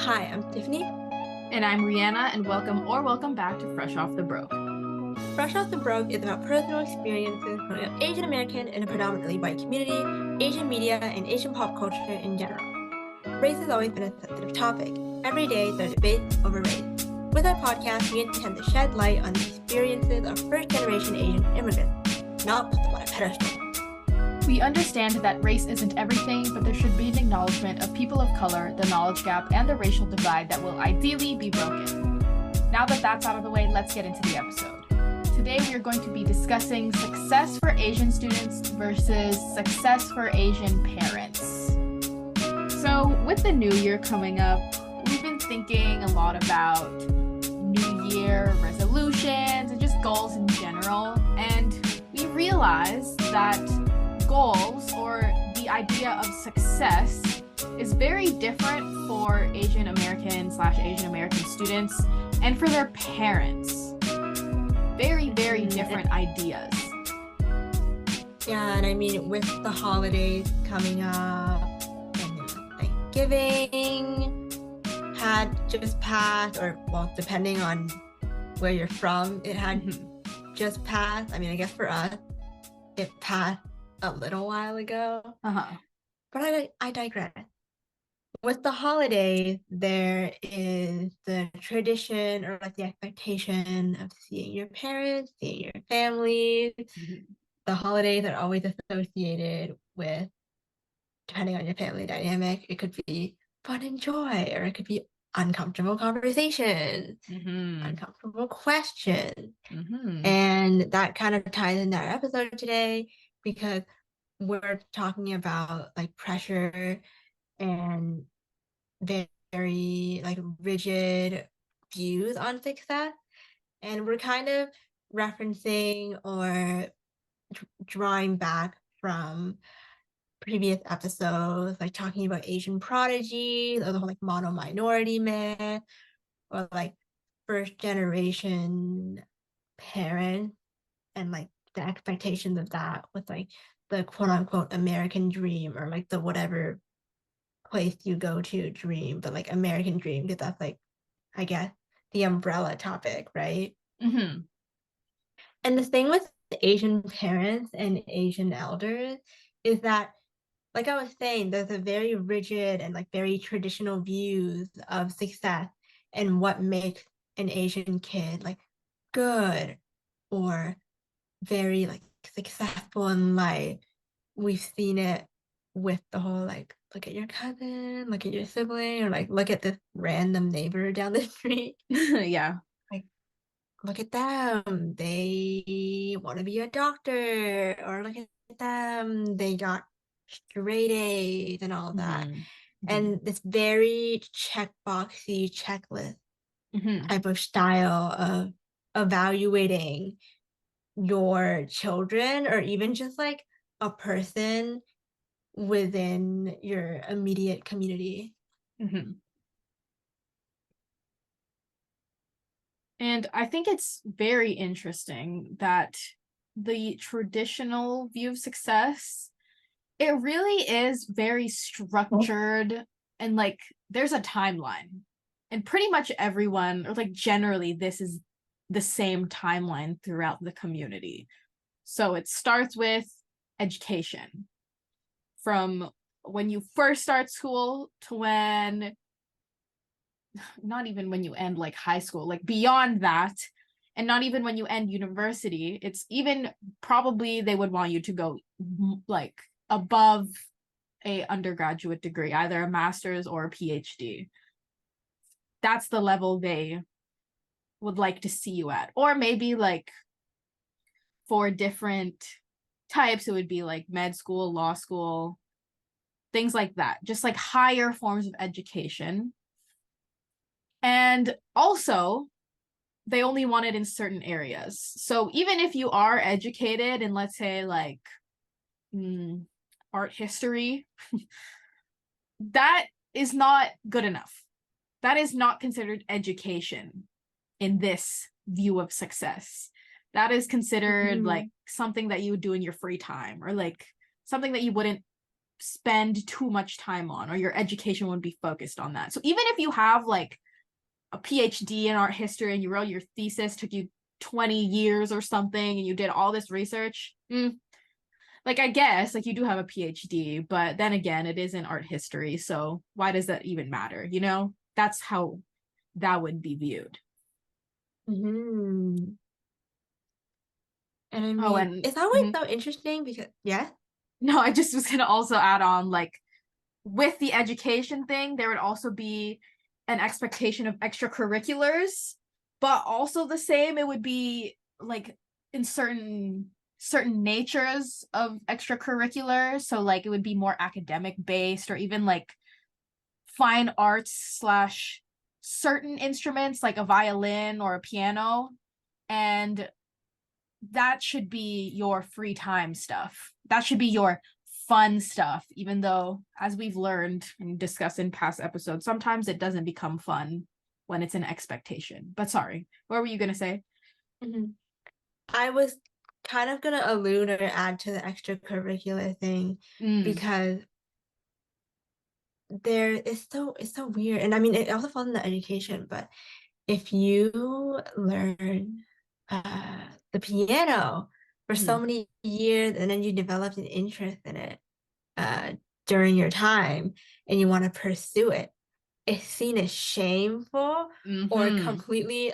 Hi, I'm Tiffany. And I'm Rihanna, and welcome back to Fresh Off the Broke. Fresh Off the Broke is about personal experiences growing up Asian American in a predominantly white community, Asian media, and Asian pop culture in general. Race has always been a sensitive topic. Every day, there are debates over race. With our podcast, we intend to shed light on the experiences of first-generation Asian immigrants, not put them on a pedestal. We understand that race isn't everything, but there should be an acknowledgement of people of color, the knowledge gap, and the racial divide that will ideally be broken. Now that that's out of the way, let's get into the episode. Today we are going to be discussing success for Asian students versus success for Asian parents. So with the new year coming up, we've been thinking a lot about New Year resolutions and just goals in general, and we realized that goals, or the idea of success, is very different for Asian American/Asian American students and for their parents. Very, very different ideas. Yeah, and I mean, with the holidays coming up, and Thanksgiving had just passed, or well, depending on where you're from, it had just passed. I mean, I guess for us, it passed a little while ago. But I digress. With the holidays, there is the tradition or like the expectation of seeing your parents, seeing your families. The holidays are always associated with, depending on your family dynamic, it could be fun and joy, or it could be uncomfortable conversations, uncomfortable questions. And that kind of ties into our episode today because we're talking about like pressure and very like rigid views on success. And we're kind of referencing or drawing back from previous episodes, like talking about Asian prodigies or the whole like mono minority myth, or like first generation parents and like the expectations of that with like the quote unquote American dream, or like the whatever place you go to dream, but like American dream, because that's like, I guess, the umbrella topic, right? And the thing with Asian parents and Asian elders is that, like I was saying, there's a very rigid and like very traditional views of success and what makes an Asian kid like good or very like successful in life. We've seen it with the whole like, look at your cousin, look at your sibling, or like look at this random neighbor down the street. Yeah. Like, look at them. They want to be a doctor, or look at them. They got straight A's and all that. And this very checkboxy checklist type of style of evaluating your children, or even just like a person within your immediate community. And I think it's very interesting that the traditional view of success, it really is very structured, and like there's a timeline. And pretty much everyone, or like generally, this is the same timeline throughout the community. So it starts with education, from when you first start school to when, not even when you end like high school, like beyond that, and not even when you end university. It's even probably they would want you to go like above a undergraduate degree, either a master's or a PhD. That's the level they would like to see you at. Or maybe like for different types, it would be like med school, law school, things like that. Just like higher forms of education. And also, they only want it in certain areas. So even if you are educated in, let's say, like art history, that is not good enough. That is not considered education in this view of success. That is considered like something that you would do in your free time, or like something that you wouldn't spend too much time on, or your education wouldn't be focused on that. So even if you have like a PhD in art history and you wrote your thesis, took you 20 years or something, and you did all this research, like I guess like you do have a PhD, but then again, it isn't art history, so why does that even matter? You know, that's how that would be viewed. Mm-hmm. And I Oh, mean, and it's always so interesting because, yeah. no, I just was gonna also add on like with the education thing, there would also be an expectation of extracurriculars, but also the same, it would be like in certain natures of extracurriculars. So like it would be more academic based, or even like fine arts slash certain instruments like a violin or a piano. And that should be your free time stuff. That should be your fun stuff, even though, as we've learned and discussed in past episodes, sometimes it doesn't become fun when it's an expectation. But sorry, what were you going to say? Mm-hmm. I was kind of gonna allude or add to the extracurricular thing because there is it's so weird. And I mean it also falls in the education, but if you learn the piano for so Mm-hmm. many years and then you developed an interest in it uh during your time and you want to pursue it, it's seen as shameful or Mm-hmm. completely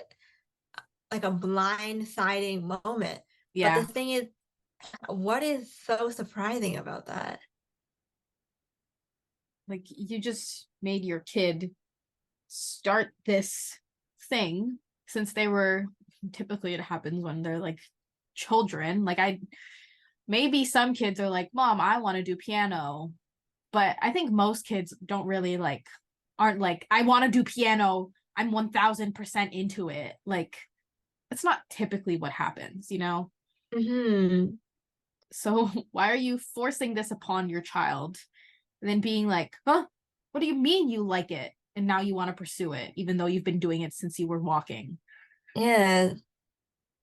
like a blindsiding moment. But the Yeah. thing is, what is so surprising about that? Like you just made your kid start this thing since they were, typically it happens when they're like children. Like I, maybe some kids are like, Mom, I want to do piano. But I think most kids don't really like, aren't like, I want to do piano. I'm 1000% into it. Like, it's not typically what happens, you know? Mm-hmm. So why are you forcing this upon your child and then being like, huh, what do you mean you like it? And now you want to pursue it, even though you've been doing it since you were walking. Yeah,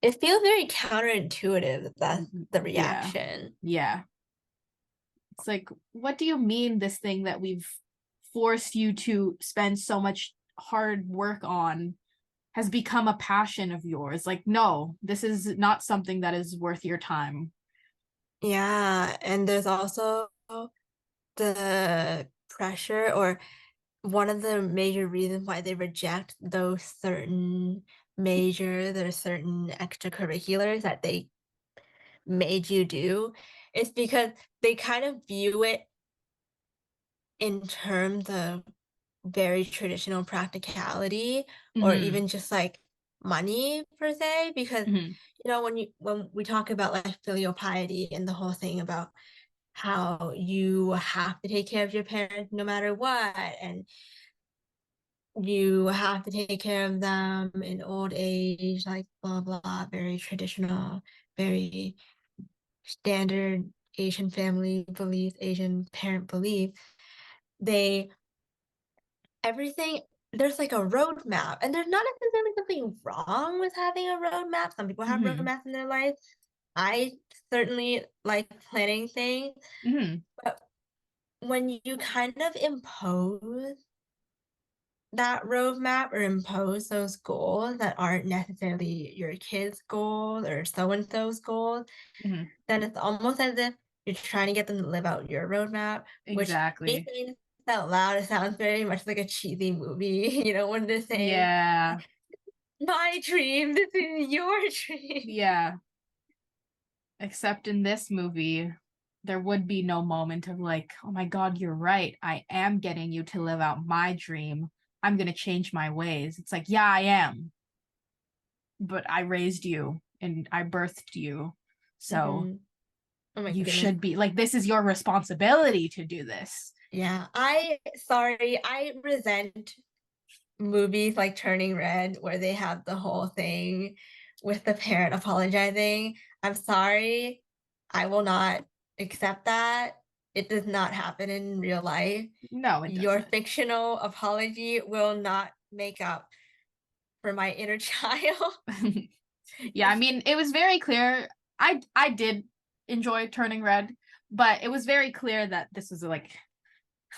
it feels very counterintuitive. That's the Yeah. reaction. Yeah. It's like, what do you mean this thing that we've forced you to spend so much hard work on has become a passion of yours? Like, no, this is not something that is worth your time. Yeah, and there's also the pressure, or one of the major reasons why they reject those certain majors or certain extracurriculars that they made you do is because they kind of view it in terms of very traditional practicality or Mm-hmm. even just like money per se, because Mm-hmm. when we talk about like filial piety and the whole thing about how you have to take care of your parents no matter what, and you have to take care of them in old age, like blah blah, very traditional, very standard Asian family beliefs, Asian parent belief. They everything there's like a roadmap, and there's not necessarily something wrong with having a roadmap. Some people have Mm-hmm. roadmaps in their life. I certainly like planning things, Mm-hmm. but when you kind of impose that roadmap or impose those goals that aren't necessarily your kid's goals or so and so's goals, Mm-hmm. then it's almost as if you're trying to get them to live out your roadmap, which me Exactly. saying this out loud, it sounds very much like a cheesy movie, when they're saying, Yeah. my dream, this is your dream. Yeah. Except in this movie, there would be no moment of like, oh my God, you're right. I am getting you to live out my dream. I'm going to change my ways. It's like, yeah, I am. But I raised you and I birthed you. So Mm-hmm. Oh my you goodness. should be like, this is your responsibility to do this. Yeah, I resent movies like Turning Red where they have the whole thing with the parent apologizing. I'm sorry, I will not accept that. It does not happen in real life. No, it Your doesn't. fictional apology will not make up for my inner child. Yeah, I mean, it was very clear. I did enjoy Turning Red, But it was very clear that this was like,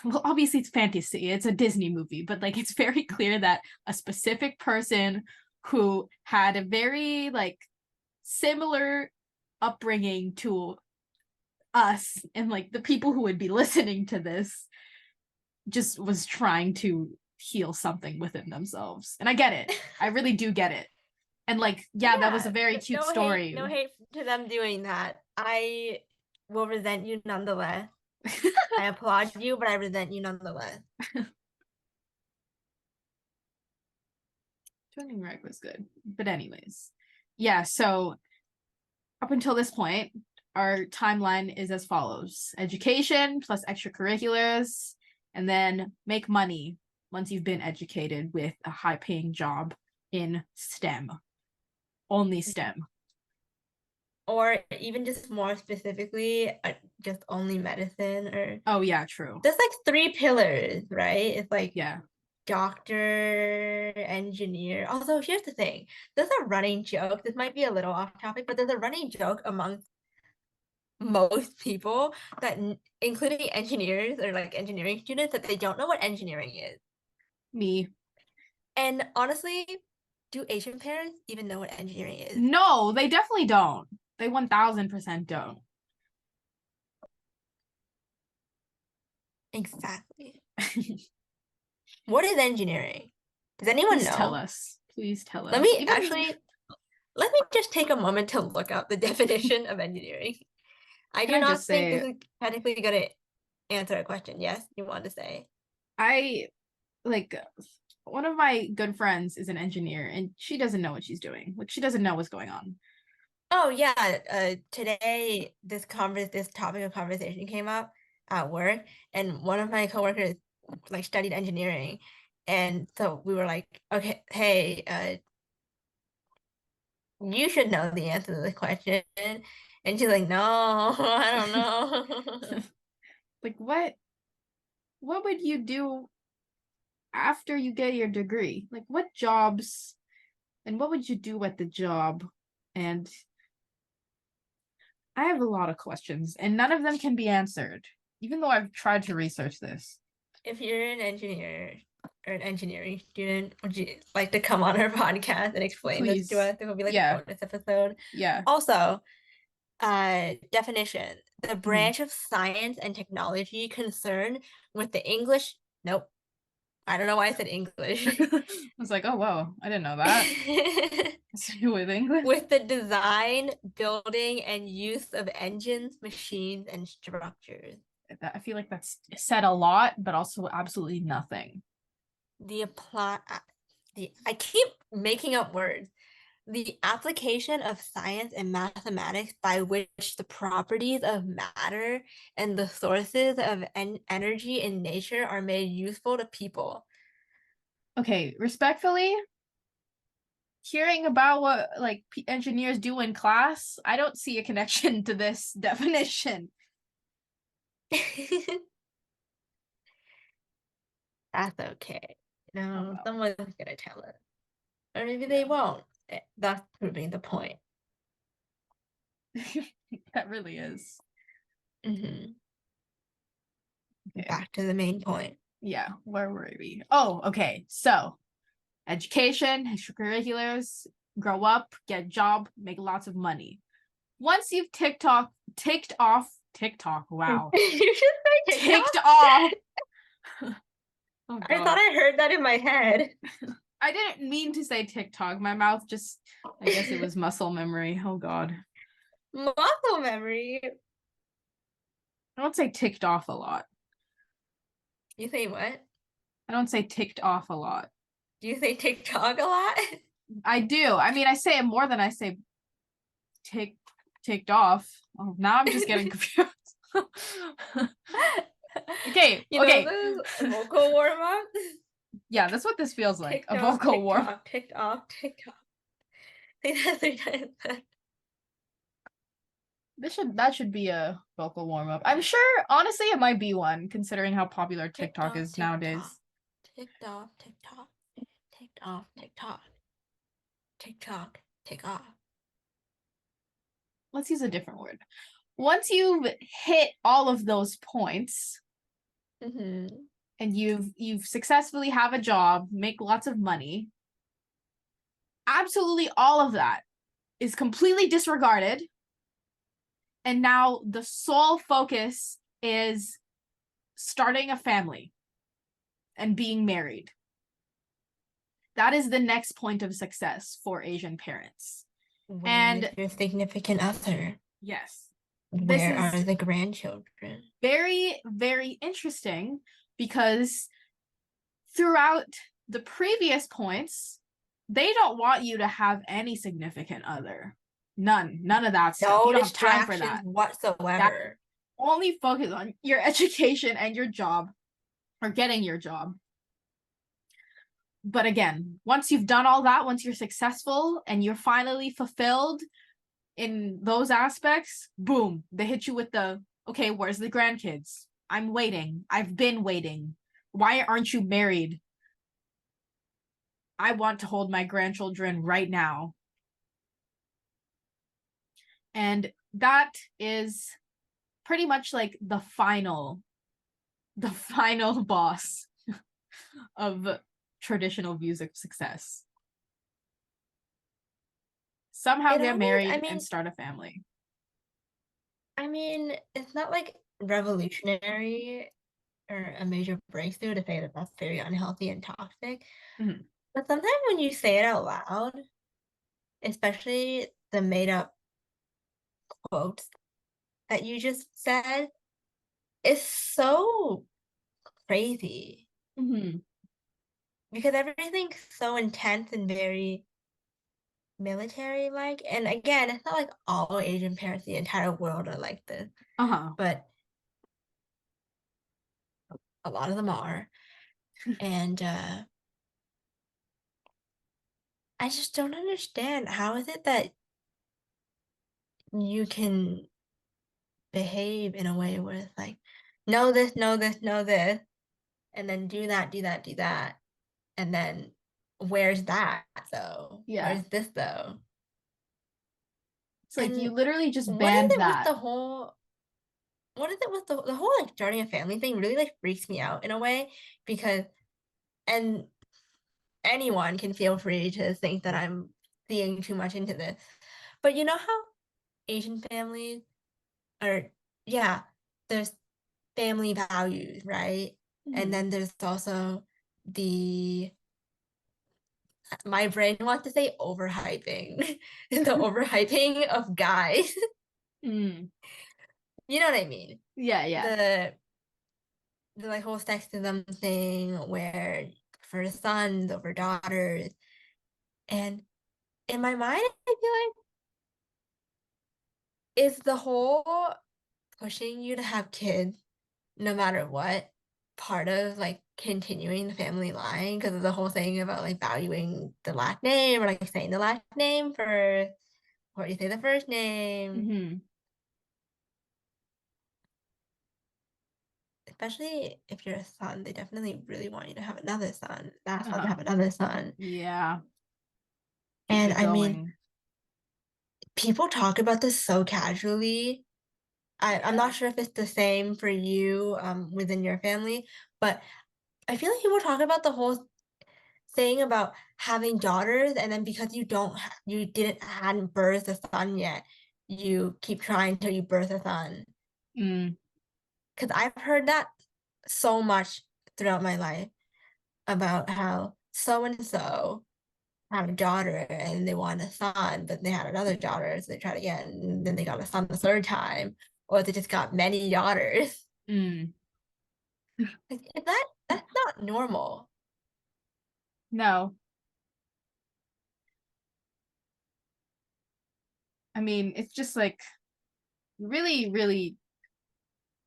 well, obviously it's fantasy, it's a Disney movie, but like it's very clear that a specific person who had a very like similar upbringing to us and like the people who would be listening to this just was trying to heal something within themselves. And I get it. I really do get it. And like, yeah, that was a very cute story. No hate to them doing that. I will resent you nonetheless. I applaud you, but I resent you nonetheless. Turning Red was good. But anyways. Yeah, so up until this point, our timeline is as follows: education plus extracurriculars, and then make money once you've been educated with a high paying job in STEM. Only STEM. Or even just more specifically, just only medicine or. Oh, yeah, true. There's like 3 pillars, right? It's like, yeah, doctor, engineer. Also, here's the thing. There's a running joke. This might be a little off topic, but there's a running joke amongst most people that, including engineers or like engineering students, that they don't know what engineering is. Me. And honestly, do Asian parents even know what engineering is? No, they definitely don't. They 1000% don't. Exactly. What is engineering? Does anyone Please know? tell us. Please tell us. Let me just take a moment to look up the definition of engineering. I do not think this is technically going to answer a question. Yes, you want to say? One of my good friends is an engineer and she doesn't know what she's doing. Like, she doesn't know what's going on. Oh yeah, today this topic of conversation came up at work, and one of my coworkers like studied engineering, and so we were like, okay, hey, you should know the answer to the question, and she's like, no, I don't know. Like, what would you do after you get your degree? Like, what jobs and what would you do at the job? And I have a lot of questions and none of them can be answered, even though I've tried to research this. If you're an engineer or an engineering student, would you like to come on our podcast and explain this to us? It will be like a bonus episode. Yeah. Also, definition: the branch of science and technology concerned with the English. Nope. I don't know why I said English. I was like, oh, whoa, I didn't know that. With English? With the design, building, and use of engines, machines, and structures. I feel like that's said a lot, but also absolutely nothing. I keep making up words. The application of science and mathematics by which the properties of matter and the sources of energy in nature are made useful to people. Okay, respectfully, hearing about what like engineers do in class, I don't see a connection to this definition. That's okay. No, someone's gonna tell us. Or maybe they won't. That's proving the point. That really is. Mm-hmm. Okay. Back to the main point. Yeah, where were we? Oh, okay. So, education, extracurriculars, grow up, get a job, make lots of money. Once you've ticked off TikTok, wow. You should say TikTok. Ticked off. Oh, I thought I heard that in my head. I didn't mean to say TikTok. My mouth just, I guess it was muscle memory. Oh, God. Muscle memory? I don't say ticked off a lot. You say what? I don't say ticked off a lot. Do you say TikTok a lot? I do. I mean, I say it more than I say ticked off. Oh, now I'm just getting confused. Okay. Vocal warm up. Yeah, that's what this feels like. A vocal warm up. Ticked off, ticked off. Say that 3 times. That should be a vocal warm up. I'm sure, honestly, it might be one, considering how popular TikTok is nowadays. Ticked off, TikTok, ticked off, TikTok, TikTok, tick off. Let's use a different word. once you've hit all of those points Mm-hmm. and you've successfully have a job, make lots of money, absolutely all of that is completely disregarded. And now the sole focus is starting a family and being married. That is the next point of success for Asian parents. Where And is your significant other? yes, this Where are is the grandchildren? very, very interesting because throughout the previous points, they don't want you to have any significant other. None of that stuff. You No don't have time for distractions that. That whatsoever. only focus on your education and your job or getting your job. But again, once you've done all that, once you're successful and you're finally fulfilled in those aspects, boom, they hit you with the, okay, where's the grandkids? I'm waiting. I've been waiting. Why aren't you married? I want to hold my grandchildren right now. And that is pretty much like the final boss of traditional views of success. Somehow It get almost, married and start a family. it's not like revolutionary or a major breakthrough to say that that's very unhealthy and toxic. Mhm. But sometimes when you say it out loud, especially the made up quotes that you just said, it's so crazy Mhm. because everything's so intense and very military like. And again, it's not like all Asian parents, the entire world are like this, Uh-huh. but a lot of them are. And I just don't understand how is it that you can behave in a way where it's like, know this, know this, know this, and then do that, do that, do that. And then where's that though? Yeah. Where's this though? It's like you And literally just what is banned it with that. the whole what is it with the whole like starting a family thing really like freaks me out in a way because and anyone can feel free to think that I'm seeing too much into this. But you know how Asian families are, yeah, there's family values, right? And Mhm. then there's also the my brain wants to say overhyping, the overhyping of guys. Mm. You know what I mean? Yeah, yeah. The the like whole sexism thing where for sons over daughters. And in my mind, I feel like is the whole pushing you to have kids no matter what part of like continuing the family line because of the whole thing about like valuing the last name or like saying the last name first or you say the first name, Mhm. especially if you're a son, they definitely really want you to have another son, that son to Uh-huh. have another son. Yeah. Keep And it I mean, going. people talk about this so casually. I'm Yeah. not sure if it's the same for you within your family, but I feel like people talk about the whole thing about having daughters, and then because you didn't hadn't birthed a son yet, you keep trying till you birth a son. Mm. Because I've heard that so much throughout my life about how so and so have a daughter and they want a son, but they had another daughter, so they tried again, and then they got a son the third time, or they just got many daughters. Mm. Like, that's not normal. No. I mean, it's just like really, really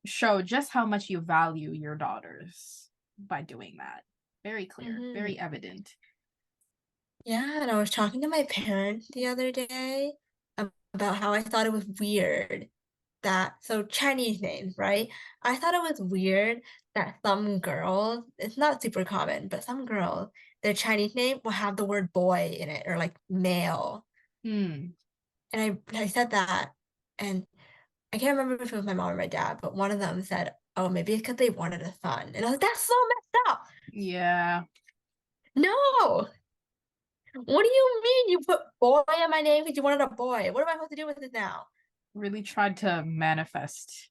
show just how much you value your daughters by doing that. Very clear, very Hmm. evident. Yeah, and I was talking to my parents the other day about how I thought it was weird that, so Chinese names, right? I thought it was weird that some girls, it's not super common, but some girls, their Chinese name will have the word boy in it or like male. Mm. And I said that, and I can't remember if it was my mom or my dad, but one of them said, "Oh, maybe it's because they wanted a son," and I was like, "That's so messed up." Yeah. No, what do you mean you put boy in my name because you wanted a boy? What am I supposed to do with it now? Really tried to manifest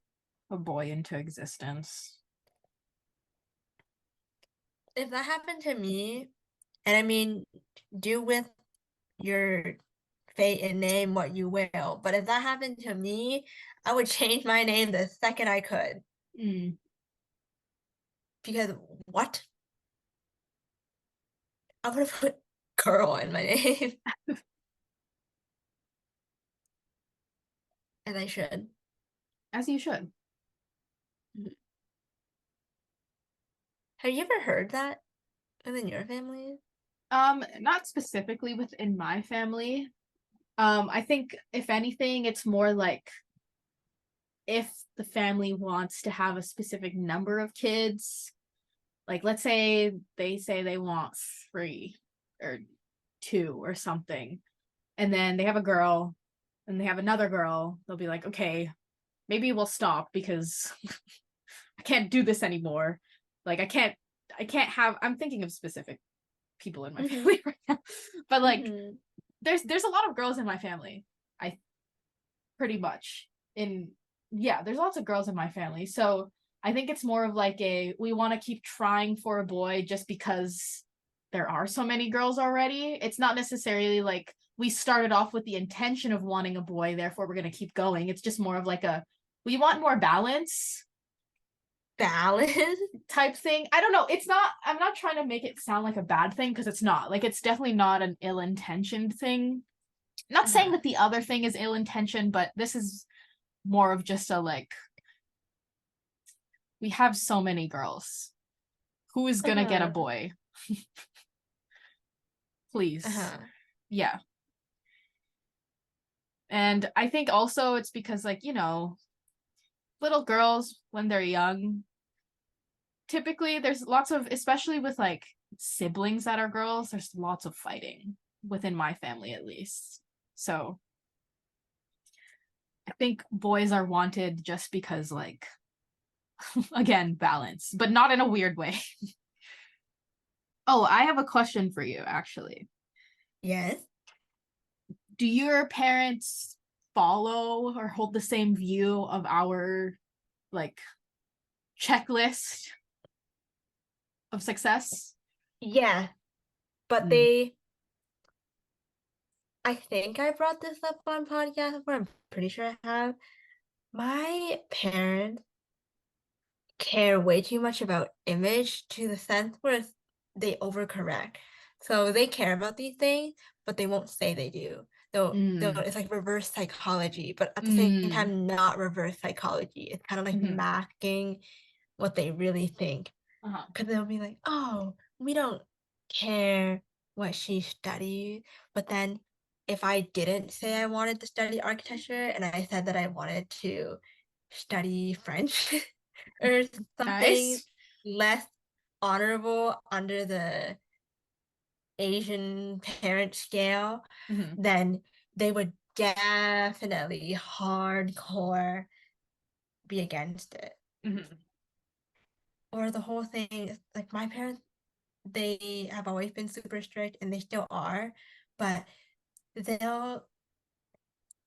a boy into existence. If that happened to me, and I mean, do with your fate and name what you will, but if that happened to me, I would change my name the second I could. Mm. Because what? I would have put girl in my name, and I should. As you should. Have you ever heard that within your family? Not specifically within my family. I think if anything, it's more like if the family wants to have a specific number of kids, like let's say they want 3 or 2 or something, and then they have a girl and they have another girl, they'll be like, okay, maybe we'll stop because I can't do this anymore. Like I can't have I'm thinking of specific people in my Mm-hmm. family right now. But like Mm-hmm. there's a lot of girls in my family. I pretty much in yeah, there's lots of girls in my family. So I think it's more of like a we want to keep trying for a boy just because there are so many girls already. It's not necessarily like we started off with the intention of wanting a boy, therefore we're going to keep going. It's just more of like a we want more balance Balance. type thing. I don't know. It's not I'm not trying to make it sound like a bad thing because it's not. Like it's definitely not an ill-intentioned thing. Not saying Uh-huh. that the other thing is ill-intentioned, but this is more of just a like we have so many girls. Who is gonna get a Uh-huh. boy? Please. Uh-huh. Yeah. And I think also it's because like, little girls when they're young, typically there's lots of especially with like siblings that are girls, there's lots of fighting within my family at least. So I think boys are wanted just because like again, balance, but not in a weird way. Oh, I have a question for you actually. Yes. Do your parents follow or hold the same view of our like checklist of success? Yeah, but Mm. I think I brought this up on podcast before. I'm pretty sure I have. My parents care way too much about image to the sense where they overcorrect. So they care about these things, but they won't say they do. Though Mm. it's like reverse psychology, but at the same Mm. time, not reverse psychology. It's kind of like Mm-hmm. masking what they really think. Uh-huh. Because they'll be like, oh, we don't care what she studied. But then if I didn't say I wanted to study architecture and I said that I wanted to study French or something Nice. less honorable under the Asian parent scale, Mm-hmm. then they would definitely hardcore be against it. Mm-hmm. Or the whole thing, like my parents, they have always been super strict and they still are, but they'll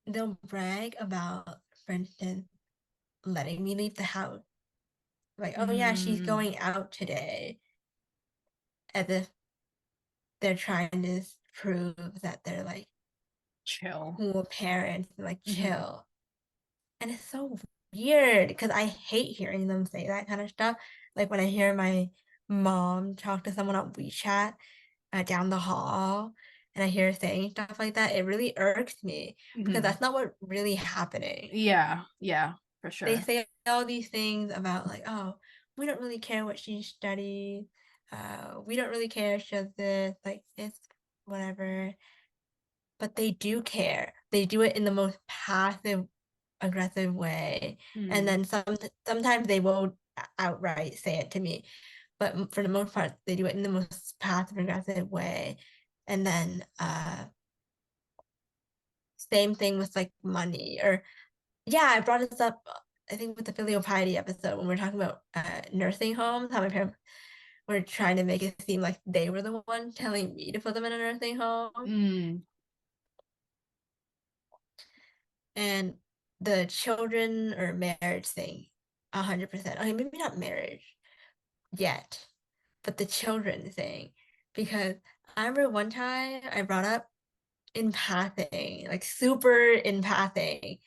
they'll brag about, for instance, letting me leave the house. Like, oh yeah, she's Mm. going out today, as if they're trying to prove that they're like Chill. cool parents and like Mm-hmm. chill. And it's so weird because I hate hearing them say that kind of stuff. Like when I hear my mom talk to someone on WeChat down the hall and I hear her saying stuff like that, it really irks me because Mm-hmm. that's not what really happening. Yeah. Yeah. For They sure. say all these things about like, oh, we don't really care what she studied. We don't really care if she does this. Like it's whatever. But they do care. They do it in the most passive, aggressive way. And Mm. then sometimes they will outright say it to me. But for the most part, they do it in the most passive aggressive way. And then same thing with like money or Yeah, I brought this up, I think, with the filial piety episode when we were talking about nursing homes, how my parents were trying to make it seem like they were the one telling me to put them in a nursing home. Mm, And the children or marriage thing, 100%. Okay, maybe not marriage yet, but the children thing. Because I remember one time I brought up in passing, like super in passing,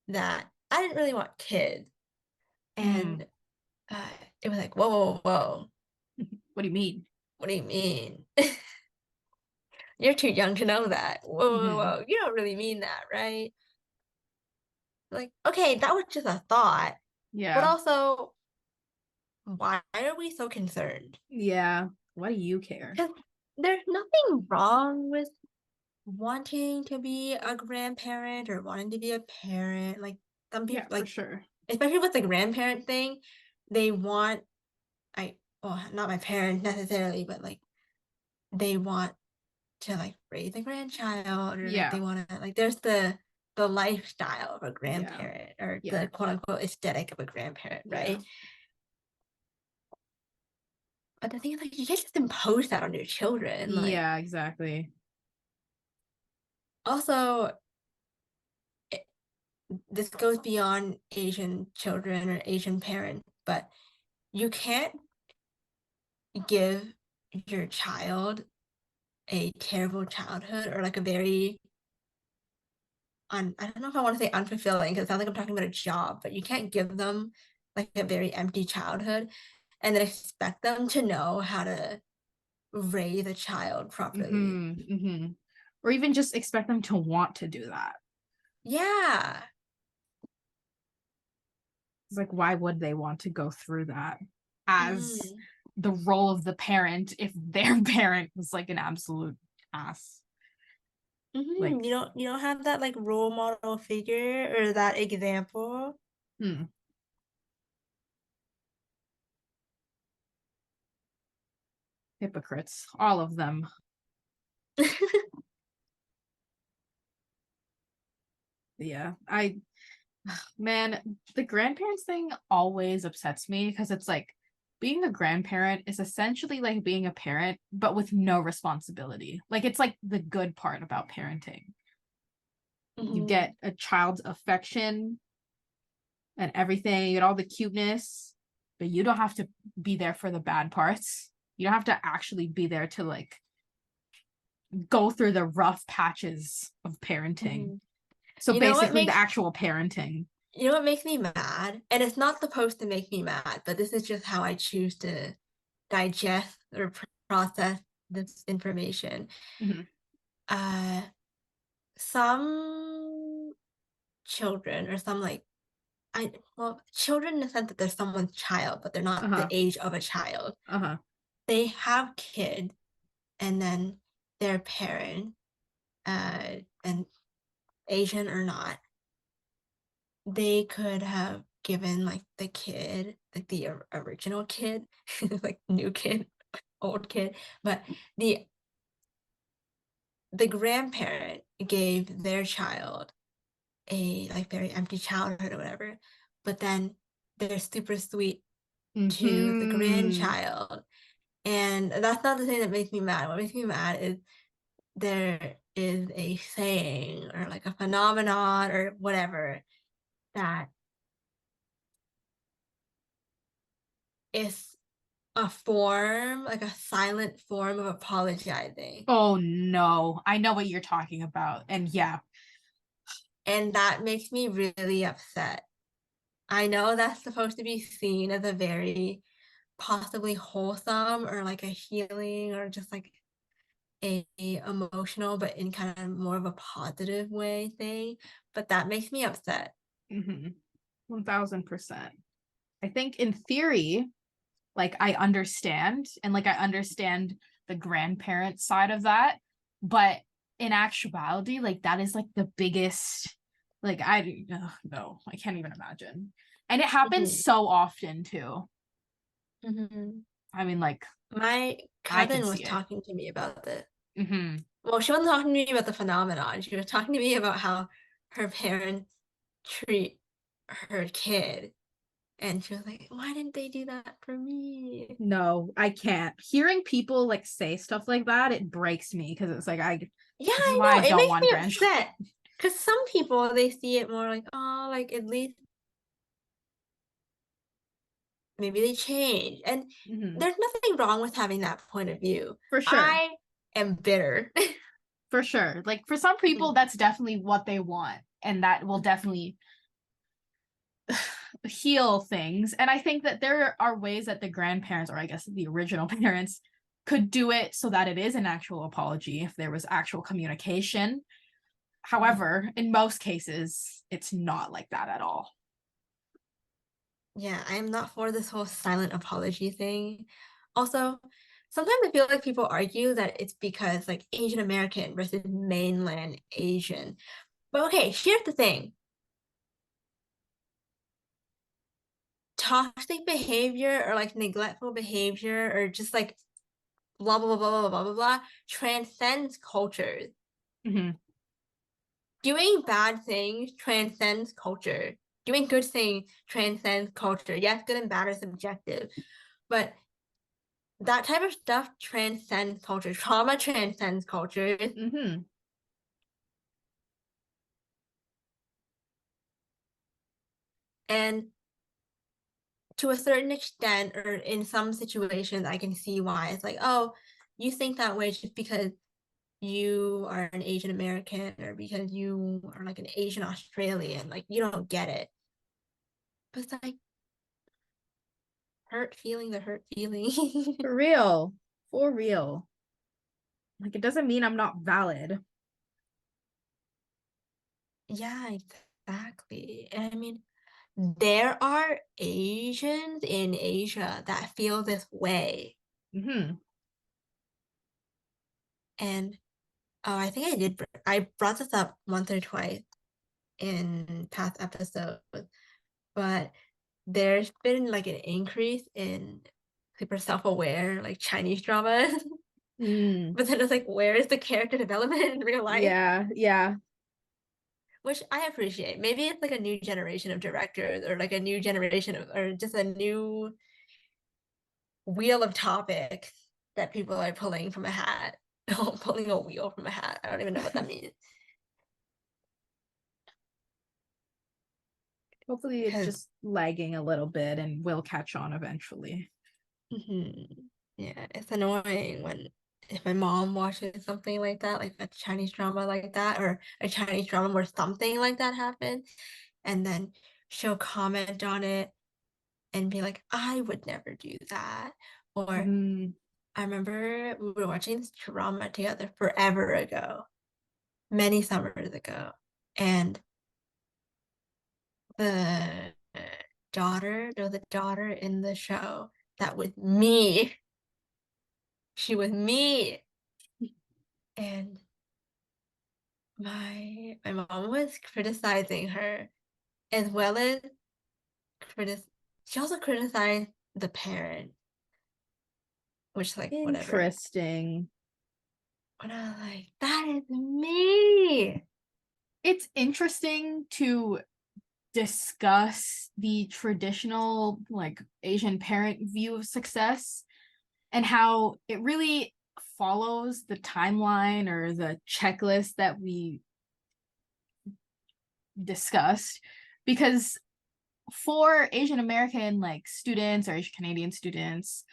that I didn't really want kids. mm. And it was like, whoa, whoa, whoa, What do you mean? what do you mean? You're too young to know that. Whoa, whoa, Hmm. whoa, you don't really mean that, right? Like, okay, that was just a thought, but Yeah. also, why are we so concerned? Yeah. Why do you care? Because there's nothing wrong with wanting to be a grandparent or wanting to be a parent. Like some people, Yeah, for like sure. especially with the grandparent thing, they want well, not my parents necessarily, but like they want to like raise a grandchild or like Yeah. they want to like there's the lifestyle of a Yeah. grandparent or Yeah. the quote unquote aesthetic of a grandparent, Yeah. right? But the thing is, like, you can't just impose that on your children. Like, Yeah, exactly. also, it, this goes beyond Asian children or Asian parents, but you can't give your child a terrible childhood or like a very I don't know if I want to say unfulfilling because it sounds like I'm talking about a job, but you can't give them like a very empty childhood and then expect them to know how to raise a child properly. Mm-hmm. Mm-hmm. Or even just expect them to want to do that. Yeah. It's like, why would they want to go through that as Mm-hmm. the role of the parent if their parent was like an absolute ass? Mm-hmm. Like, You don't have that like role model figure or that example. hmm, hypocrites, all of them. Yeah, man, the grandparents thing always upsets me because it's like being a grandparent is essentially like being a parent, but with no responsibility. Like, it's like the good part about parenting. You Mm-hmm. get a child's affection and everything, you get all the cuteness, but you don't have to be there for the bad parts. You don't have to actually be there to like go through the rough patches of parenting. Mm-hmm. So You know what basically, the makes actual parenting. you know what makes me mad? And it's not supposed to make me mad, but this is just how I choose to digest or process this information. Mhm. Uh, some children or some like well, children in the sense that they're someone's child, but they're not the Uh-huh. age of a child. Uh-huh. They have kids and then their parent, and Asian or not, they could have given like the kid, like the original kid, like new kid, old kid, but the the grandparent gave their child a like very empty childhood or whatever, but then they're super sweet to the Mm-hmm. grandchild. And that's not the thing that makes me mad. What makes me mad is there is a saying or like a phenomenon or whatever that is a form, like a silent form of apologizing. Oh no, I know what you're talking about. And yeah. And that makes me really upset. I know that's supposed to be seen as a very possibly wholesome or like a healing or just like a emotional but in kind of more of a positive way thing, but that makes me upset. Mm-hmm. 1000%. I think in theory, like I understand and like I understand the grandparent side of that, but in actuality, like that is like the biggest like no, I can't even imagine. And it happens Mhm. so often too. Mhm. I mean, like My I can cousin was see it. talking to me about this. Mm-hmm. Well, she wasn't talking to me about the phenomenon. She was talking to me about how her parents treat her kid. And she was like, why didn't they do that for me? No, I can't. Hearing people like say stuff like that, it breaks me because it's like Yeah, this is I why I know. It don't makes want me grandchildren. upset. Because some people, they see it more like, oh, like at least maybe they change. And Mhm. there's nothing wrong with having that point of view. For sure. I am bitter. For sure. Like for some people, that's definitely what they want. And that will definitely heal things. And I think that there are ways that the grandparents, or I guess the original parents, could do it so that it is an actual apology if there was actual communication. However, in most cases, it's not like that at all. Yeah, I'm not for this whole silent apology thing. Also, sometimes I feel like people argue that it's because like Asian American versus mainland Asian. But okay, here's the thing. Toxic behavior or like neglectful behavior or just like blah blah blah blah blah blah blah blah transcends cultures. Mm-hmm. Doing bad things transcends culture. Doing good things transcends culture. Yes, good and bad are subjective, but that type of stuff transcends culture. Trauma transcends cultures. Mm-hmm. And to a certain extent, or in some situations, I can see why it's like, oh, you think that way just because you are an Asian American or because you are like an Asian Australian. Like, you don't get it. But it's like hurt feeling the hurt feeling. For real. For real. Like it doesn't mean I'm not valid. Yeah, exactly. And I mean, there are Asians in Asia that feel this way. Mm-hmm. And I think I brought this up once or twice in past episodes, but there's been like an increase in super self-aware like Chinese dramas. Mm. But then it's like, where is the character development in real life? Yeah, yeah. Which I appreciate. Maybe it's like a new generation of directors or like a new generation of, or just a new wheel of topics that people are pulling from a hat. Pulling a wheel from a hat. I don't even know what that means. Hopefully it's Because just lagging a little bit and will catch on eventually. yeah, it's annoying when if my mom watches something like that, like a Chinese drama like that, or a Chinese drama where something like that happened, and then she'll comment on it and be like, I would never do that. Or Mm. I remember we were watching this drama together forever ago, many summers ago, and the there was a daughter in the show that was me. She was me. And my mom was criticizing her as well as critic she also criticized the parent, which like whatever. Interesting. But I was like, that is me. It's interesting to discuss the traditional like Asian parent view of success and how it really follows the timeline or the checklist that we discussed because for Asian American like students or Asian Canadian students,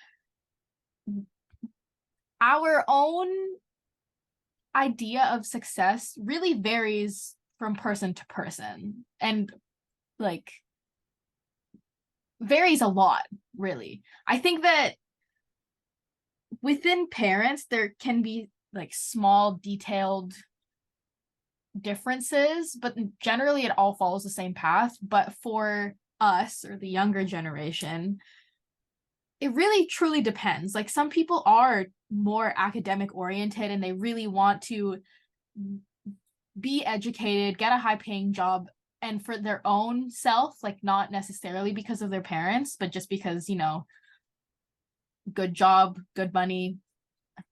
our own idea of success really varies from person to person and like varies a lot, really. I think that within parents, there can be like small, detailed differences, but generally it all follows the same path. But for us or the younger generation, it really truly depends. Like some people are more academic oriented and they really want to be educated, get a high paying job, and for their own self, like not necessarily because of their parents, but just because, good job, good money,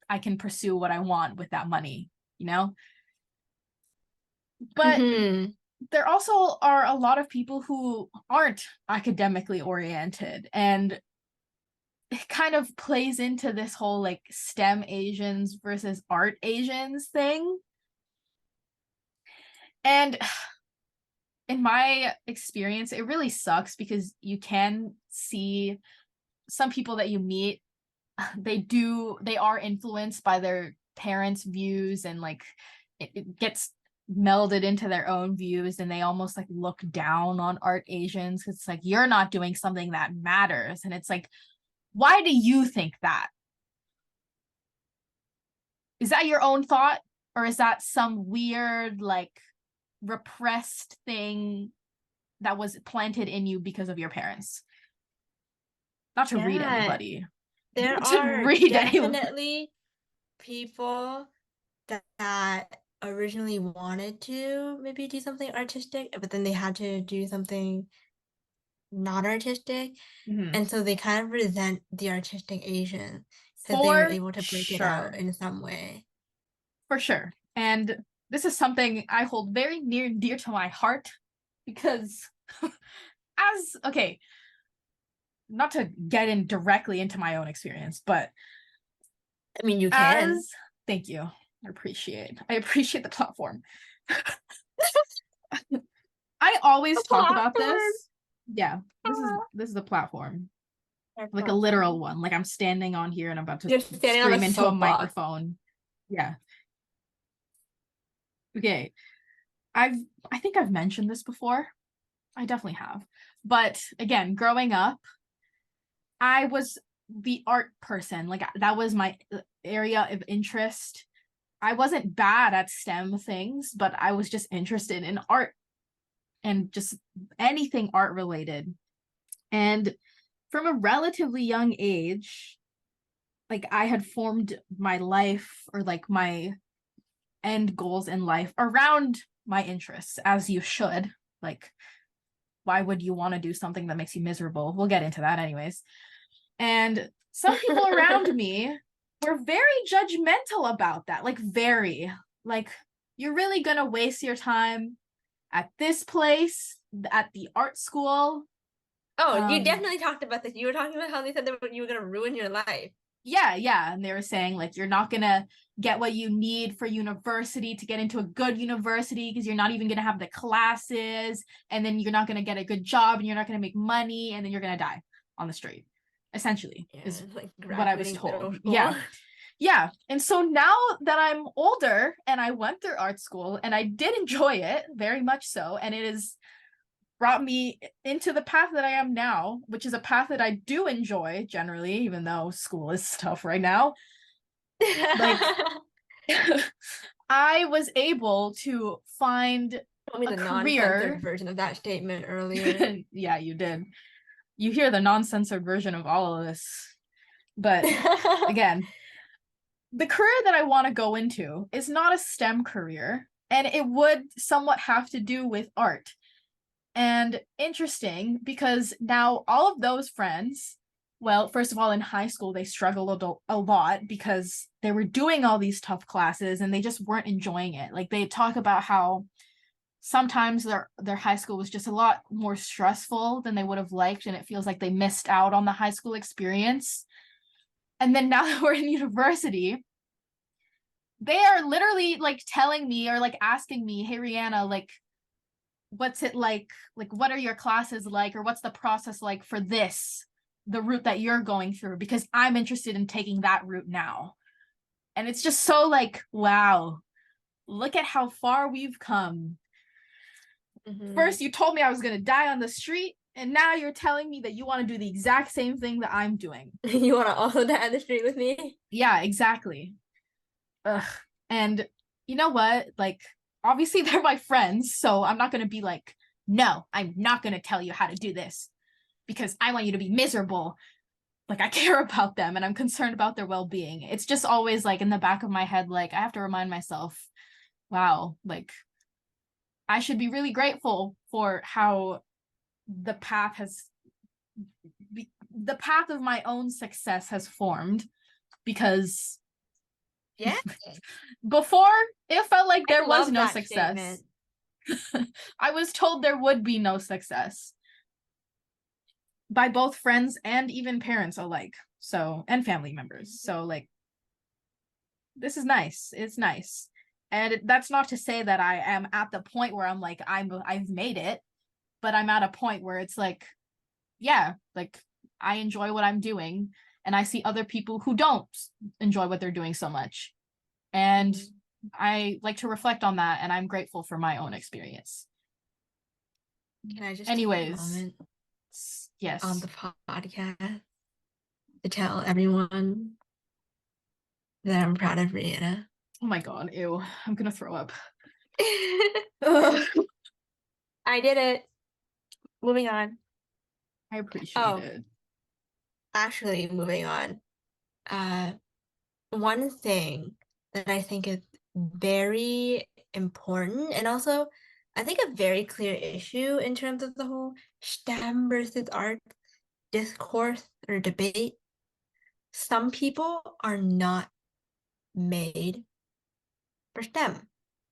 I can pursue what I want with that money, you know? But Mm-hmm. there also are a lot of people who aren't academically oriented, and it kind of plays into this whole like STEM Asians versus art Asians thing. And in my experience, it really sucks because you can see some people that you meet, they are influenced by their parents' views, and like it gets melded into their own views, and they almost like look down on art Asians. It's like, you're not doing something that matters. And it's like, why do you think that? Is that your own thought, or is that some weird like repressed thing that was planted in you because of your parents? Not to read Yeah, anybody. there Not to are read anyone. definitely people that originally wanted to maybe do something artistic, but then they had to do something not artistic. Mhm. And so they kind of resent the artistic Asian because they were For able to break it out sure. in some way. For sure. And this is something I hold very near and dear to my heart because as okay, not to get in directly into my own experience, but I mean, you can. as thank you. I appreciate the platform. I always A talk about platform. this. Yeah, this is the platform. Like a literal one. Like I'm standing on here and I'm about to You're standing on a scream into a soapbox. microphone. Yeah. Okay. I've I think I've mentioned this before. I definitely have. But again, growing up, I was the art person. Like that was my area of interest. I wasn't bad at STEM things, but I was just interested in art and just anything art related. And from a relatively young age, like I had formed my life, or like my end goals in life, around my interests, as you should. Like, why would you want to do something that makes you miserable? We'll get into that anyways. And some people around me were very judgmental about that. Like, very. Like, you're really going to waste your time at this place, at the art school. Oh, you definitely talked about this. You were talking about how they said that you were gonna ruin your life. Yeah. And they were saying, like, you're not going to get what you need for university to get into a good university because you're not even going to have the classes. And then you're not going to get a good job and you're not going to make money. And then you're going to die on the street, essentially, Yeah, is like what I was graduating told. middle school. Yeah. Yeah. And so now that I'm older and I went through art school and I did enjoy it very much so, and it has brought me into the path that I am now, which is a path that I do enjoy generally, even though school is tough right now. Like, I was able to find Told me a the non-censored career. version of that statement earlier. Yeah, you did. You hear the non-censored version of all of this. But again, the career that I want to go into is not a STEM career, and it would somewhat have to do with art. And interesting because now all of those friends, well, first of all, in high school, they struggled a lot because they were doing all these tough classes and they just weren't enjoying it. Like they talk about how sometimes their high school was just a lot more stressful than they would have liked, and it feels like they missed out on the high school experience. And then now that we're in university, they are literally like telling me or like asking me, hey Rihanna, like what's it like what are your classes like, or what's the process like for this, the route that you're going through, because I'm interested in taking that route now. And it's just so like, wow, look at how far we've come. First you told me I was going to die on the street, and now you're telling me that you want to do the exact same thing that I'm doing. You want to also die on the street with me? Yeah, exactly. Ugh. And you know what, like obviously they're my friends, so I'm not going to be like, no, I'm not going to tell you how to do this because I want you to be miserable. Like I care about them and I'm concerned about their well-being. It's just always like in the back of my head, like I have to remind myself, wow, like I should be really grateful for how the path has the path of my own success has formed, because Yeah. before it felt like I there was love no that success. statement. I was told there would be no success by both friends and even parents alike. So, and family members. So, like, this is nice. It's nice. And that's not to say that I am at the point where I'm like, I've made it, but I'm at a point where it's like, yeah, like I enjoy what I'm doing, and I see other people who don't enjoy what they're doing so much. And I like to reflect on that, and I'm grateful for my own experience. Can I just Anyways, take a moment yes. on the podcast to tell everyone that I'm proud of Rihanna? Oh my god, ew. I'm gonna throw up. I did it. Moving on. I appreciate Oh, it. actually, moving on. One thing that I think is very important, and also I think a very clear issue in terms of the whole STEM versus art discourse or debate. Some people are not made for STEM.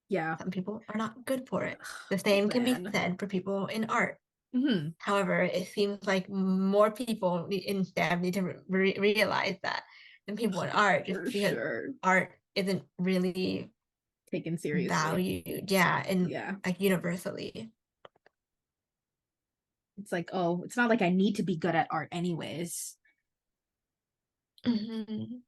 Yeah. Some people are not good for it. The same can be Man. said for people in art. Mm-hmm. However, it seems like more people in STEM need to realize that than people in art, just For because sure. art isn't really Taken seriously. valued, yeah, and Yeah. like universally. It's like, oh, it's not like I need to be good at art anyways. Mhm.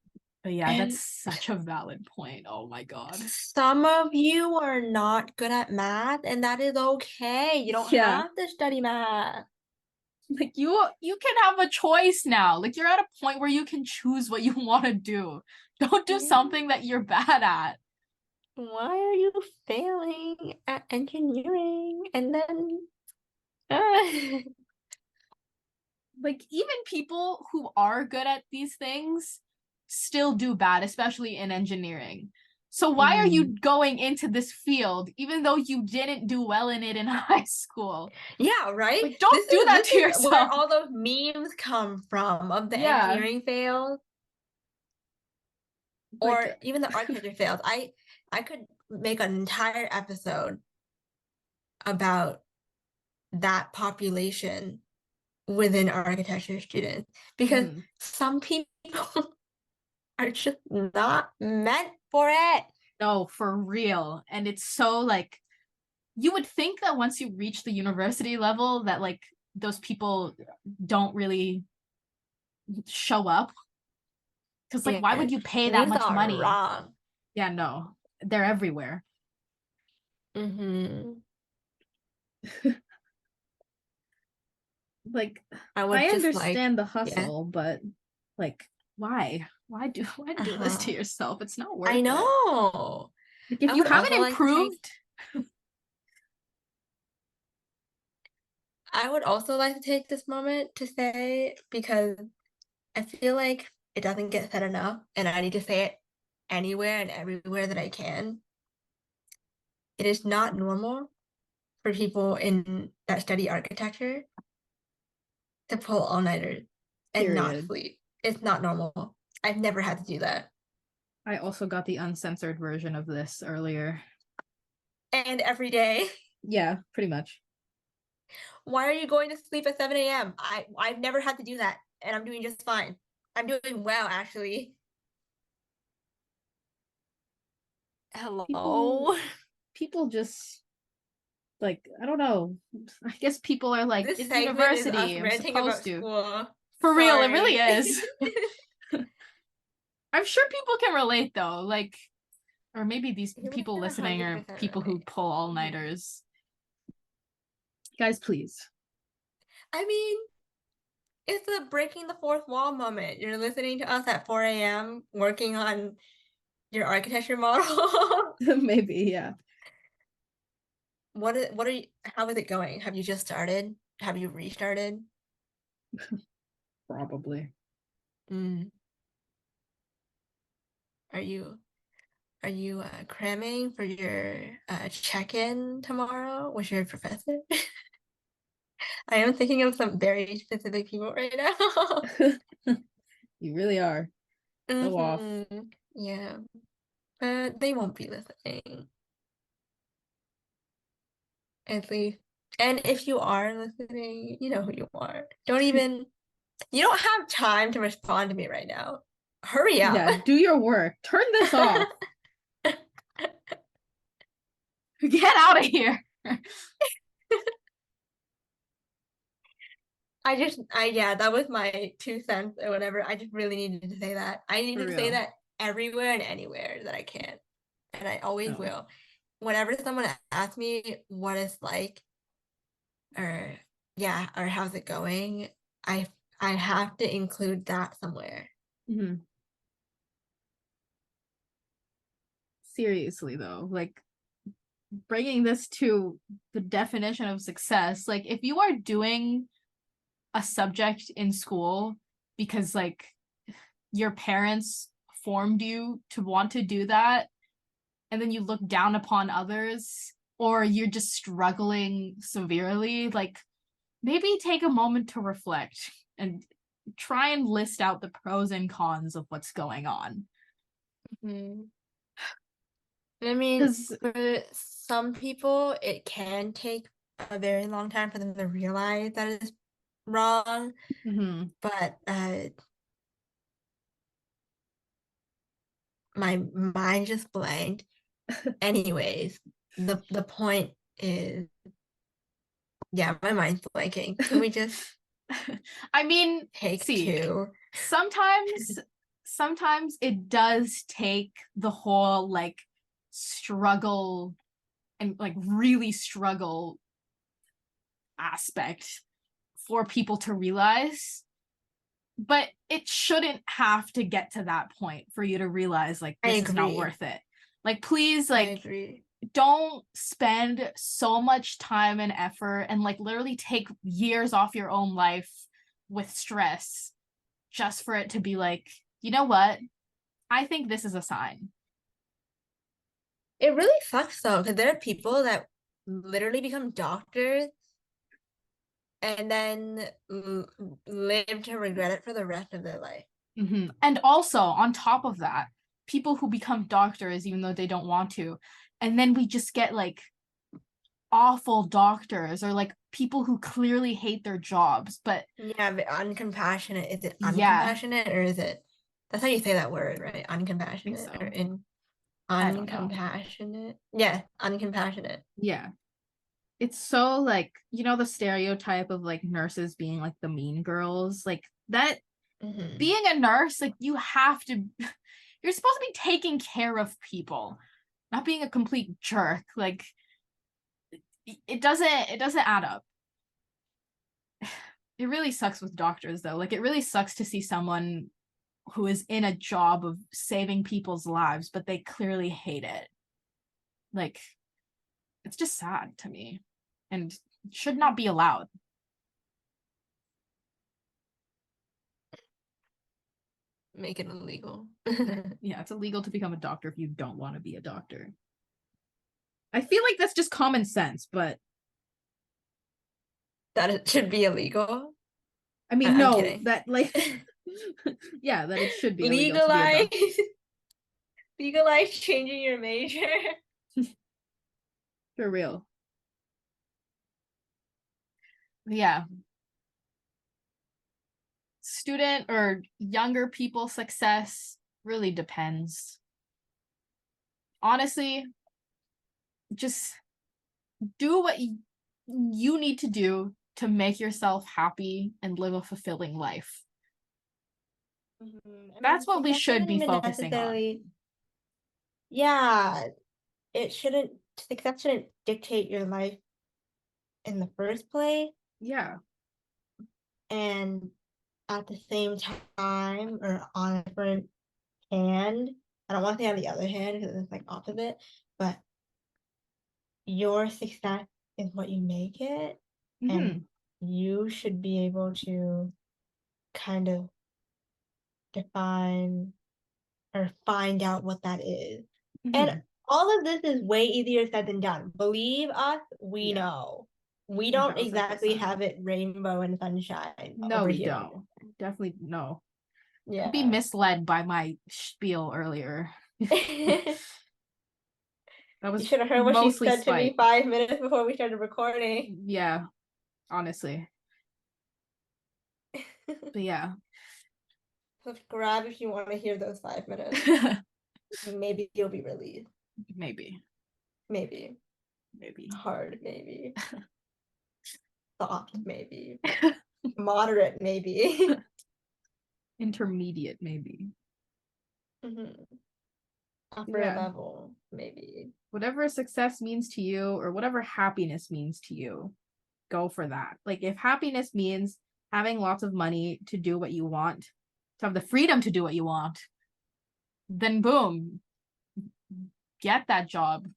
But yeah, And that's such a valid point. Oh my god. some of you are not good at math, and that is okay. You don't Yeah. have to study math. Like you can have a choice now. Like you're at a point where you can choose what you want to do. Don't do Yeah. something that you're bad at. Why are you failing at engineering? And then Like even people who are good at these things still do bad, especially in engineering. So why are you going into this field even though you didn't do well in it in high school? Yeah, right? Like don't do that This to is where yourself. all those memes come from of the Yeah. engineering fails Like or even the architecture fails. I could make an entire episode about that population within architecture students because some people are just not meant for it. no, for real. And it's so like you would think that once you reach the university level that like those people don't really show up because like why Yeah, would you pay that these much are money? wrong. Yeah, no, they're everywhere. Mm-hmm. Like I would I just like, understand the yeah, hustle, but like why do this to uh-huh. yourself? It's not I worth it. know. Like if I you would haven't also like to take improved, I would also like to take this moment to say, because I feel like it doesn't get said enough, and I need to say it anywhere and everywhere that I can. It is not normal for people in that study architecture to pull all-nighters and not period. sleep. It's not normal. I've never had to do that. I also got the uncensored version of this earlier. And every day. Yeah, pretty much. Why are you going to sleep at 7 a.m.? I've never had to do that, and I'm doing just fine. I'm doing well, actually. People Hello. people just like I don't know. I guess people are like, This it's segment is us university. I'm ranting supposed about to. school. For real, it really Sorry. is. I'm sure people can relate though. Like, or maybe these You people can listening are 100% people who relate. pull all-nighters. Guys, please. I mean, it's a breaking the fourth wall moment. You're listening to us at 4 a.m. working on your architecture model. Maybe, yeah. What are you, how is it going? Have you just started? Have you restarted? Probably. Mm. Are you cramming for your check-in tomorrow with your professor? I am thinking of some very specific people right now. You really are. Go off. Yeah, but they won't be listening. At least. And if you are listening, you know who you are. You don't have time to respond to me right now. Hurry up. Yeah, do your work. Turn this off. Get out of here. Yeah, that was my 2 cents or whatever. I just really needed to say that. I need For to say real. that everywhere and anywhere that I can. And I always No. will. Whenever someone asks me what it's like, or yeah, or how's it going, I I have to include that somewhere. Mhm. Seriously though, like bringing this to the definition of success, like if you are doing a subject in school because like your parents formed you to want to do that, and then you look down upon others, or you're just struggling severely, like maybe take a moment to reflect and try and list out the pros and cons of what's going on. Mhm. I mean, Because for some people, it can take a very long time for them to realize that it's wrong, but my mind just blanked. Anyways, the point is, yeah, my mind's blanking. Can we just I mean, take see, two? sometimes sometimes it does take the whole like struggle and like really struggle aspect for people to realize, but it shouldn't have to get to that point for you to realize like I this is not agree. worth it. Like please, I like agree. don't spend so much time and effort and like literally take years off your own life with stress just for it to be like, you know what, I think this is a sign. It really sucks though, because there are people that literally become doctors and then live to regret it for the rest of their life. And also on top of that, people who become doctors even though they don't want to, and then we just get like awful doctors or like people who clearly hate their jobs, but Yeah, but uncompassionate. Is it yeah, uncompassionate or is it? That's how you say that word, right? I think Uncompassionate or so. in I don't know. uncompassionate? Yeah, uncompassionate. Yeah, it's so like, you know, the stereotype of like nurses being like the mean girls, like that. Hmm. Being a nurse, like you have to you're supposed to be taking care of people, not being a complete jerk. Like it doesn't add up. It really sucks with doctors though. Like it really sucks to see someone who is in a job of saving people's lives but they clearly hate it. Like it's just sad to me and should not be allowed. Make it illegal. Yeah, it's illegal to become a doctor if you don't want to be a doctor. I feel like that's just common sense, but That it should be illegal. I mean, I'm no, kidding. that like yeah, that it should be illegal to be a Legalize, doctor. legalize changing your major. For real. Yeah. Student or younger people success really depends. Honestly, just do what you need to do to make yourself happy and live a fulfilling life. I That's mean, what we success should doesn't be even focusing on. necessarily, yeah, success shouldn't dictate your life in the first place. Yeah. And at the same time, or on a different hand, I don't want to say on the other hand because it's like opposite, but your success is what you make it. And Mm-hmm. you should be able to kind of define or find out what that is. And Mm-hmm. all of this is way easier said than done. Believe us, we Yeah. know. We don't exactly 1000%. have it rainbow and sunshine No, over we here. don't. Definitely no. Be Yeah. misled by my spiel earlier. That You was should have heard what she mostly said to me spite. 5 minutes before we started recording. Yeah, honestly. But yeah. Subscribe if you want to hear those 5 minutes. Maybe you'll be relieved. Maybe. Maybe. Maybe. Hard, maybe. Soft, maybe. Moderate, maybe. Intermediate, maybe. Upper Yeah. level, maybe. Whatever success means to you or whatever happiness means to you, go for that. Like if happiness means having lots of money to do what you want, to have the freedom to do what you want, then boom, get that job.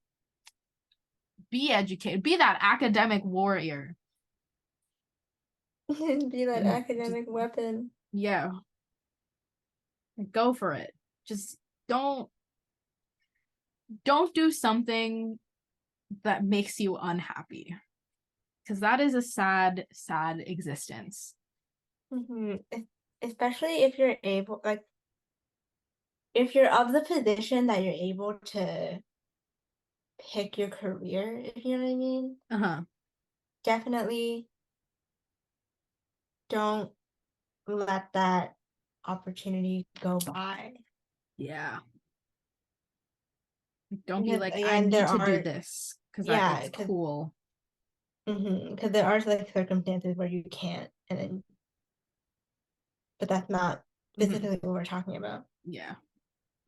Be educated. Be that academic warrior. Be that And academic weapon. Yeah. Go for it. Just don't do something that makes you unhappy. Because that is a sad, sad existence. Especially if you're able, like, if you're of the position that you're able to pick your career, if you know what I mean. Definitely don't let that opportunity go by. Yeah. Don't be Because like, I again, need there to do are, this because yeah, it's cool. because there are like circumstances where you can't, and then, but that's not specifically what we're talking about. Yeah.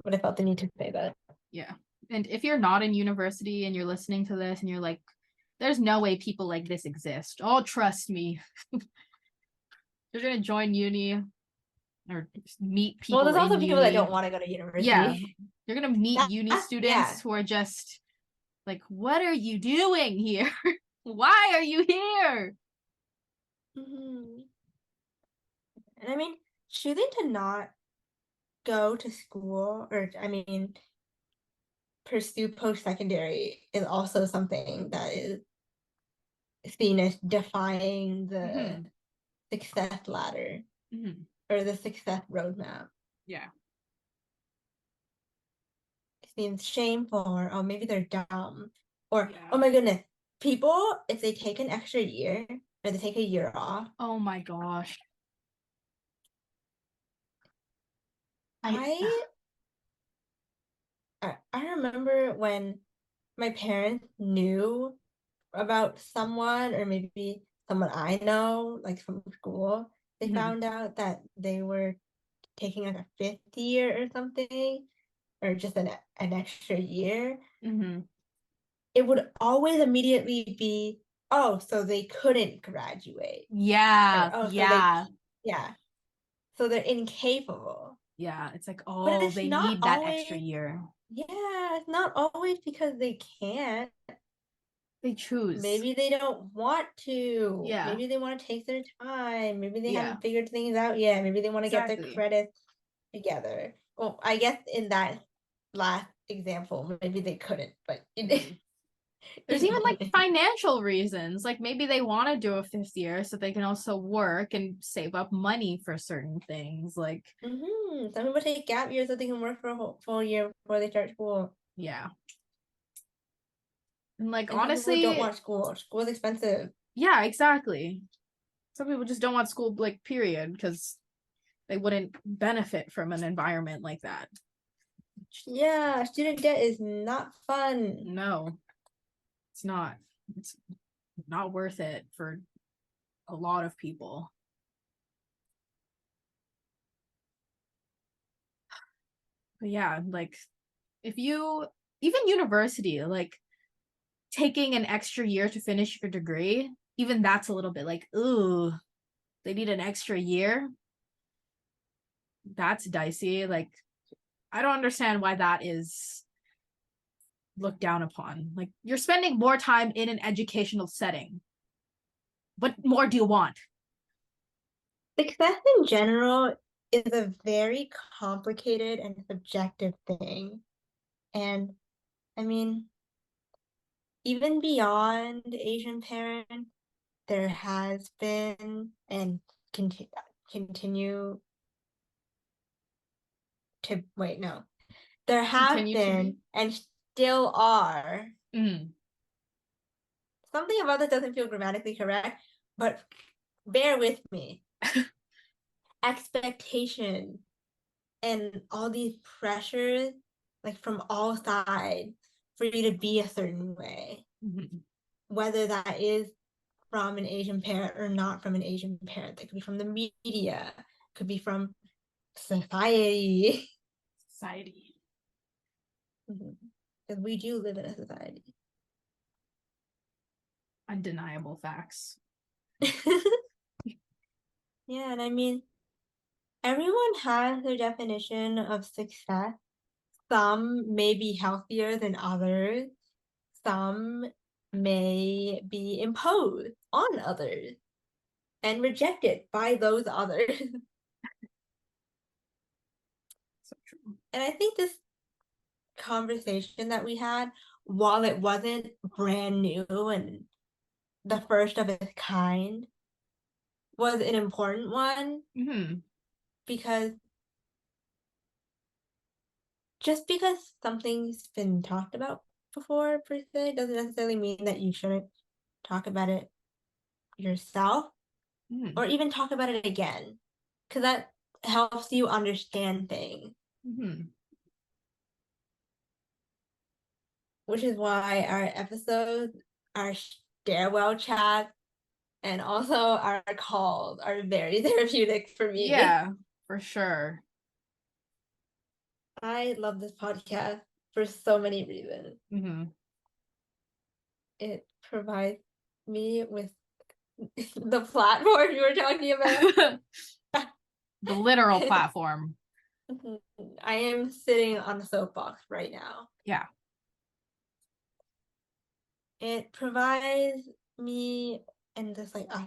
But I felt the need to say that. Yeah. And if you're not in university and you're listening to this and you're like, there's no way people like this exist. Oh, trust me. You're gonna join uni or meet Well, people there's in also people that uni. don't want to go to university. Yeah. You're gonna meet uni students yeah. who are just like, what are you doing here? Why are you here? And I mean, choosing to not go to school, or I mean, pursue post-secondary is also something that is seen as defying the success ladder or the success roadmap. Yeah. It seems shameful, or oh, maybe they're dumb, or oh my goodness, people, if they take an extra year or they take a year off. Oh my gosh. I remember when my parents knew about someone, or maybe someone I know, like from school, they found out that they were taking like a fifth year or something, or just an extra year. It would always immediately be, oh, so they couldn't graduate. Yeah. Or, oh, Yeah. so they're incapable. Yeah. It's like, But oh, it's they not need that always, extra year. yeah, it's not always because they can't. They choose. Maybe they don't want to. Yeah. Maybe they want to take their time. Maybe they Yeah. haven't figured things out yet. Maybe they want to get their Exactly. credits together. Well, I guess in that last example, maybe they couldn't, but There's even like financial reasons. Like maybe they want to do a fifth year so they can also work and save up money for certain things. Like some people take gap years so they can work for a whole full year before they start school. Yeah. And like And honestly, some people don't want school. School is expensive. Yeah, exactly. Some people just don't want school, like, period, because they wouldn't benefit from an environment like that. Yeah, student debt is not fun. No, it's not. It's not worth it for a lot of people. But yeah, like, if you, even university, like, taking an extra year to finish your degree, even that's a little bit like, ooh, they need an extra year. That's dicey. Like, I don't understand why that is looked down upon. Like, you're spending more time in an educational setting. What more do you want? Success in general is a very complicated and subjective thing. And I mean, even beyond Asian parents, there has been and continue to wait, no. There have Continue to been be. and still are. Mm. Something about this doesn't feel grammatically correct, but bear with me. Expectation and all these pressures, like from all sides, for you to be a certain way. Mm-hmm. Whether that is from an Asian parent or not from an Asian parent. That could be from the media, could be from society. Society. Because we do live in a society. Undeniable facts. Yeah, and I mean, everyone has their definition of success. Some may be healthier than others. Some may be imposed on others and rejected by those others. So true. And I think this conversation that we had, while it wasn't brand new and the first of its kind, was an important one. Mm-hmm. Because just because something's been talked about before, per se, doesn't necessarily mean that you shouldn't talk about it yourself or even talk about it again. Because that helps you understand things. Mm-hmm. Which is why our episodes, our stairwell chat, and also our calls are very therapeutic for me. Yeah, for sure. I love this podcast for so many reasons. Mm-hmm. It provides me with the platform you were talking about. The literal platform. I am sitting on a soapbox right now. Yeah. It provides me and just like us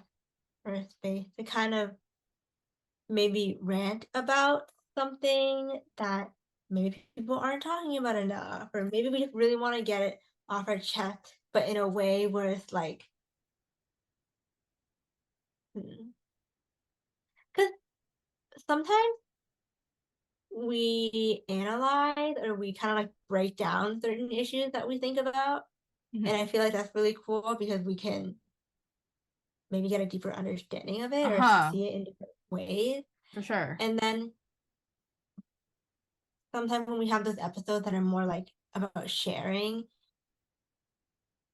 for a space to kind of maybe rant about something that maybe people aren't talking about enough, or maybe we just really want to get it off our chest, but in a way where it's like, because sometimes we analyze or we kind of like break down certain issues that we think about. Mm-hmm. And I feel like that's really cool because we can maybe get a deeper understanding of it or see it in different ways. For sure. And then sometimes when we have those episodes that are more like about sharing,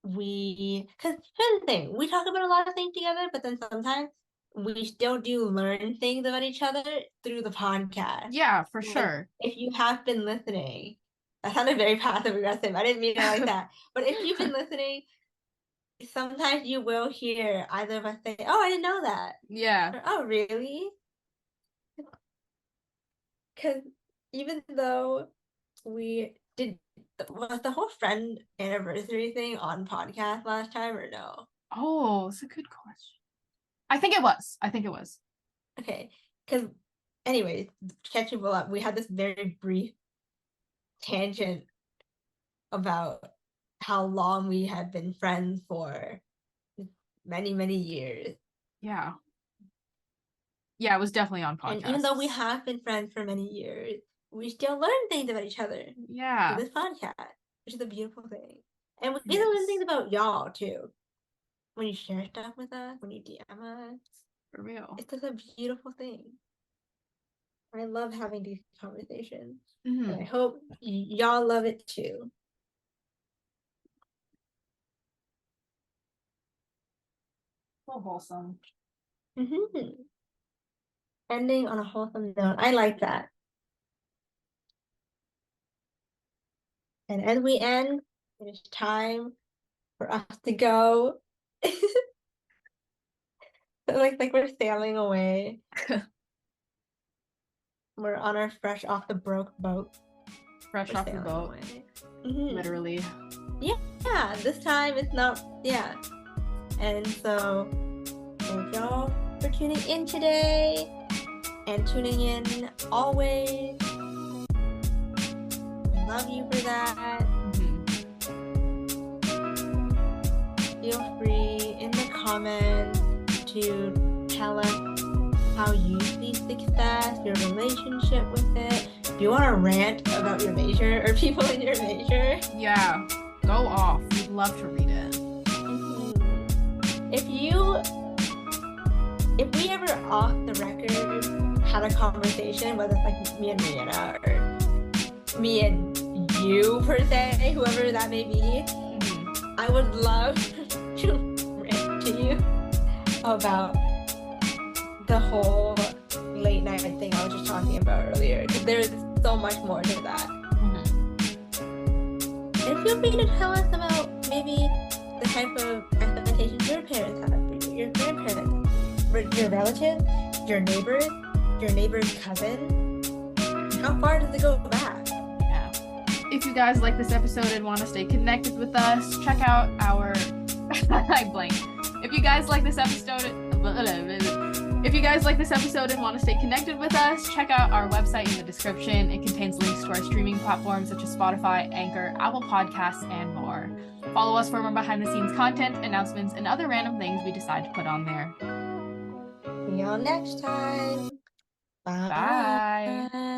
because here's the thing, we talk about a lot of things together, but then sometimes we still do learn things about each other through the podcast. Yeah, for Like, sure. if you have been listening, that sounded very passive aggressive. I didn't mean it like that. But if you've been listening, sometimes you will hear either of us say, "Oh, I didn't know that." Yeah. Or, "Oh, really?" Because even though we did, was the whole friend anniversary thing on podcast last time or no? Oh, it's a good question. I think it was. Okay, because anyways, catching up, we had this very brief tangent about how long we had been friends for many, many years. Yeah. Yeah, it was definitely on podcast. And even though we have been friends for many years, we still learn things about each other. Yeah. Through this podcast, which is a beautiful thing. And we even learn things about y'all too. When you share stuff with us, when you DM us. For real. It's just a beautiful thing. I love having these conversations. Mm-hmm. And I hope y'all love it too. So wholesome. Mm-hmm. Ending on a wholesome note. I like that. And as we end, it is time for us to go. like we're sailing away. We're on our fresh off the broke boat. Fresh off the boat. Mm-hmm. Literally. Yeah, this time it's not, yeah. And so, thank y'all for tuning in today and tuning in always. I love you for that. Feel free in the comments to tell us how how you see success, your relationship with it. Do you want to rant about your major or people in your major? Yeah, go off. We'd love to read it. If we ever off the record had a conversation, whether it's like me and Rihanna or me and you per se, whoever that may be, I would love to rant to you about the whole late night thing I was just talking about earlier, because there's so much more to that. And feel free to tell us about maybe the type of expectations your parents have, your grandparents, your relatives, your neighbor's cousin. How far does it go back? Yeah. If you guys like this episode and want to stay connected with us, check out our I blanked. If you guys like this episode and want to stay connected with us, check out our website in the description. It contains links to our streaming platforms such as Spotify, Anchor, Apple Podcasts, and more. Follow us for more behind-the-scenes content, announcements, and other random things we decide to put on there. See y'all next time. Bye. Bye.